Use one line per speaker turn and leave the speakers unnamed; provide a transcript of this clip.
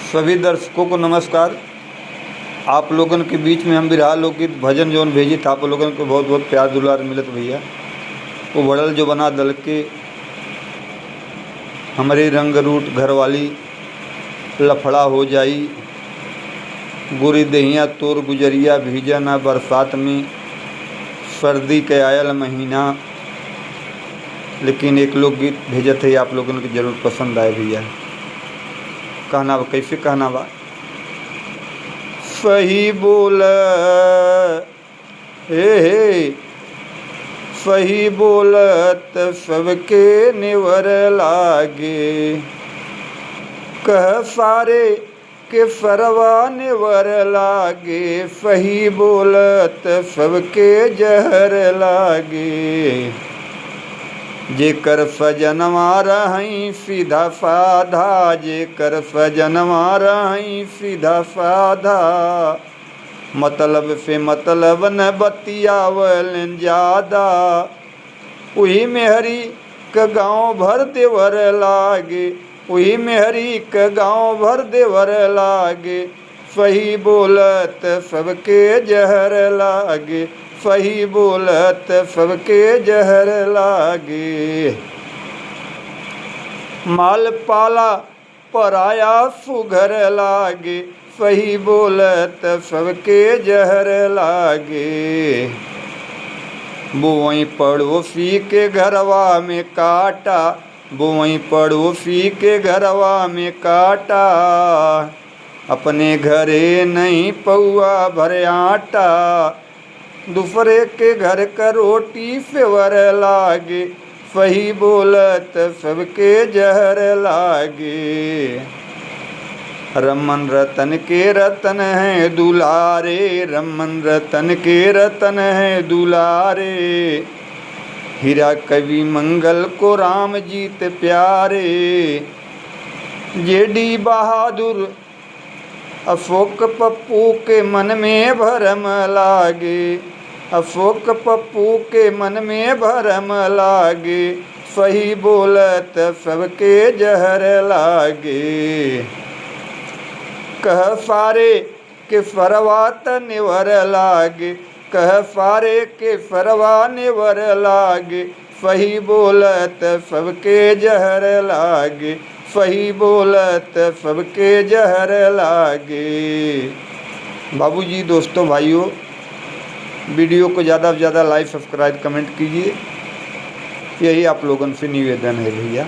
सभी दर्शकों को नमस्कार। आप लोगन के बीच में हम बिरहा लोकगीत भजन जौन भेजी था, आप लोगन को बहुत बहुत प्यार दुलार मिलत भैया। वो बड़ल जो बना दल के हमारे रंग रूट घरवाली लफड़ा हो जाई, गुरी दहिया तोर गुजरिया भीजा ना बरसात में सर्दी के आयल महीना। लेकिन एक लोकगीत भेजत है, आप लोगन के जरूर पसंद आए भैया। कहना बा, कैसे कहना बा? सही बोल हे सही बोलत सबके निवर लागे, कह सारे के सरवा निवर लागे। सही बोलत सबके जहर लागे, जेकर सजनवा रही सीधा साधा, जेकर सजनवा रही सीधा साधा। मतलब से मतलब न बतियावल ज्यादा, वही मेहरी क गाँव भर देवर लागे, वही मेहरी क गाँव भर देवर लागे। सही बोलत सबके जहर लागे, सही बोलत सबके जहर लागे। माल पाला पराया सुघर लागे, सही बोलत सबके जहर लागे। बोई पड़ोसी के घरवा में काटा, बोई पड़ोसी के घरवा में काटा। अपने घरे नहीं पौआ भर आटा, दूसरे के घर का रोटी सेवर लागे। सही बोलत सबके जहर लागे। रमन रतन के रतन है दुलारे, रमन रतन के रतन है दुलारे। हीरा कवि मंगल को राम जीत प्यारे, जेडी बहादुर अशोक पप्पू के मन में भरम लागे, अशोक पप्पू के मन में भरम लागे। सही बोलत सबके जहर लागे, कह सारे के फरवात निवर लागे, कह सारे के फरवा निवर लागे। सही बोलत सबके जहर लागे, सही बोलत सबके जहर लागे। बाबूजी, दोस्तों, भाइयों, वीडियो को ज़्यादा से ज़्यादा लाइक, सब्सक्राइब, कमेंट कीजिए। यही आप लोगों से निवेदन है भैया।